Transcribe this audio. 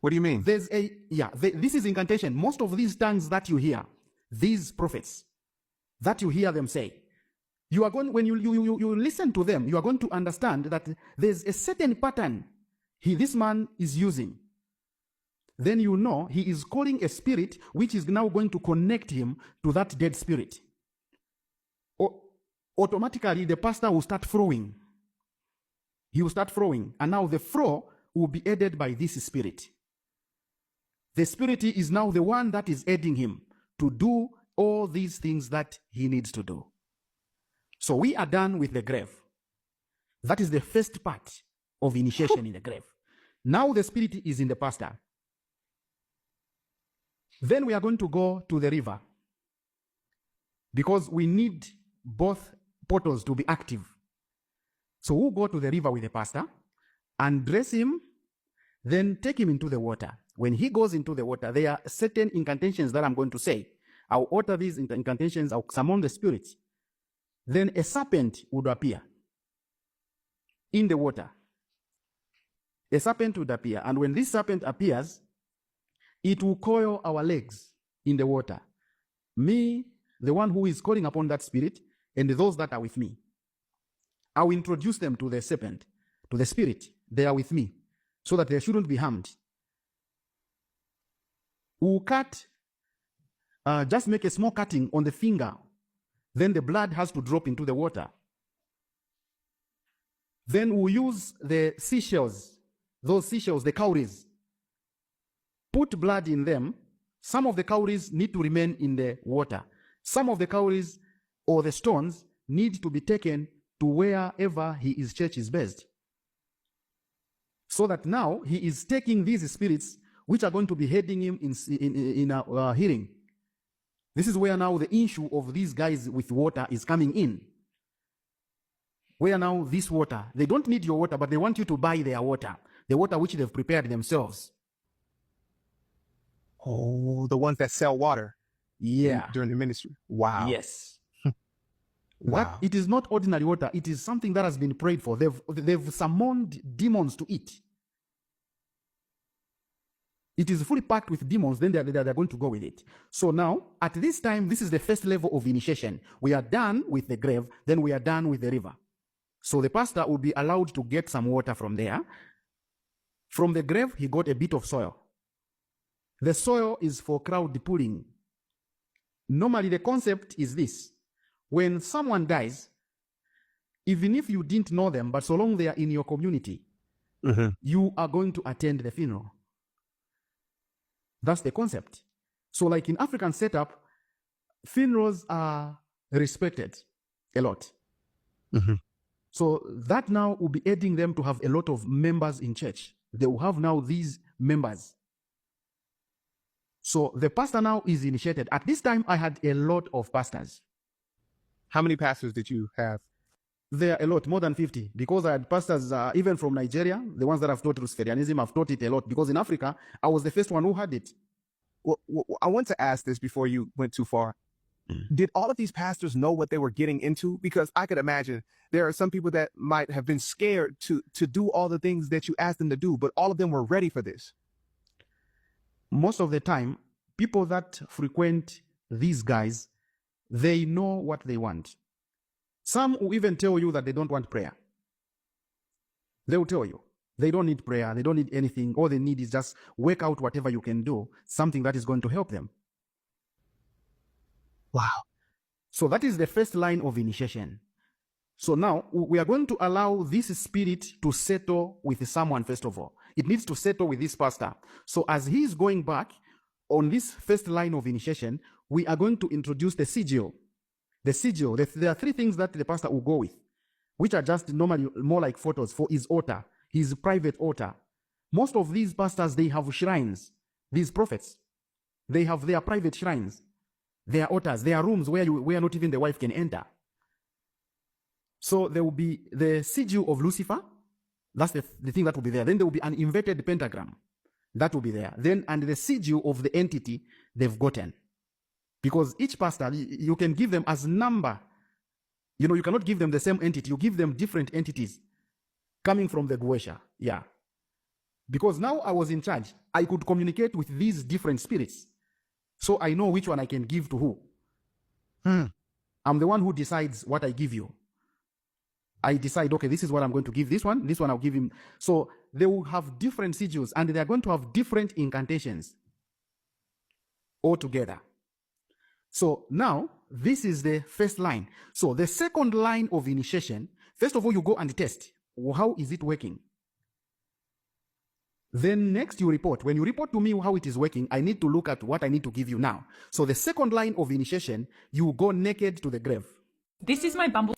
What do you mean? This is incantation. Most of these tongues that you hear, these prophets, that you hear them say, you are going, when you listen to them, you are going to understand that there's a certain pattern this man is using. Then you know he is calling a spirit which is now going to connect him to that dead spirit. Automatically, the pastor will start throwing. He will start throwing. And now the throw will be aided by this spirit. The spirit is now the one that is aiding him to do all these things that he needs to do. So we are done with the grave. That is the first part of initiation in the grave. Now the spirit is in the pastor. Then we are going to go to the river, because we need both portals to be active. So we'll go to the river with the pastor, undress him, then take him into the water. When he goes into the water, there are certain incantations that I'm going to say. I'll utter these incantations, I'll summon the spirits. Then a serpent would appear in the water. A serpent would appear, and when this serpent appears, it will coil our legs in the water. Me, the one who is calling upon that spirit, and those that are with me. I will introduce them to the serpent, to the spirit. They are with me, so that they shouldn't be harmed. We'll cut, just make a small cutting on the finger. Then the blood has to drop into the water. Then we'll use the seashells, those seashells, the cowries. Put blood in them. Some of the cowries need to remain in the water. Some of the cowries or the stones need to be taken to wherever his church is based. So that now he is taking these spirits which are going to be heading him in a hearing. This is where now the issue of these guys with water is coming in. Where now this water, they don't need your water, but they want you to buy their water, the water which they've prepared themselves. Oh, the ones that sell water. Yeah. During the ministry. Wow. Yes. Wow. It is not ordinary water. It is something that has been prayed for. They've summoned demons to it. It is fully packed with demons. Then they're going to go with it. So now, at this time, this is the first level of initiation. We are done with the grave. Then we are done with the river. So the pastor will be allowed to get some water from there. From the grave, he got a bit of soil. The soil is for crowd pulling. Normally, the concept is this. When someone dies, even if you didn't know them, but so long they are in your community, you are going to attend the funeral. That's the concept. So like in African setup, funerals are respected a lot. So that now will be aiding them to have a lot of members in church. They will have now these members. So the pastor now is initiated. At this time, I had a lot of pastors. How many pastors did you have? There are a lot, more than 50, because I had pastors even from Nigeria, the ones that have taught luciferianism, I've taught it a lot, because in Africa, I was the first one who had it. Well, I want to ask this before you went too far. Did all of these pastors know what they were getting into? Because I could imagine there are some people that might have been scared to do all the things that you asked them to do, but all of them were ready for this. Most of the time, people that frequent these guys, they know what they want. Some will even tell you that they don't want prayer. They will tell you. They don't need prayer. They don't need anything. All they need is just work out whatever you can do, something that is going to help them. Wow. So that is the first line of initiation. So now we are going to allow this spirit to settle with someone first of all. It needs to settle with this pastor. So as he is going back on this first line of initiation, we are going to introduce the sigil. The sigil, there are three things that the pastor will go with, which are just normally more like photos for his altar, his private altar. Most of these pastors, they have shrines. These prophets, they have their private shrines, their altars, their rooms where not even the wife can enter. So there will be the sigil of Lucifer. That's the thing that will be there. Then there will be an inverted pentagram. That will be there. Then, and the sigil of the entity they've gotten. Because each pastor, you can give them as number. You know, you cannot give them the same entity. You give them different entities coming from the Guesha. Yeah. Because now I was in charge. I could communicate with these different spirits. So I know which one I can give to who. I'm the one who decides what I give you. I decide, okay, this is what I'm going to give this one I'll give him. So they will have different sigils and they are going to have different incantations altogether. So now, this is the first line. So the second line of initiation, first of all, you go and test. How is it working? Then next you report. When you report to me how it is working, I need to look at what I need to give you now. So the second line of initiation, you go naked to the grave. This is my Bumble.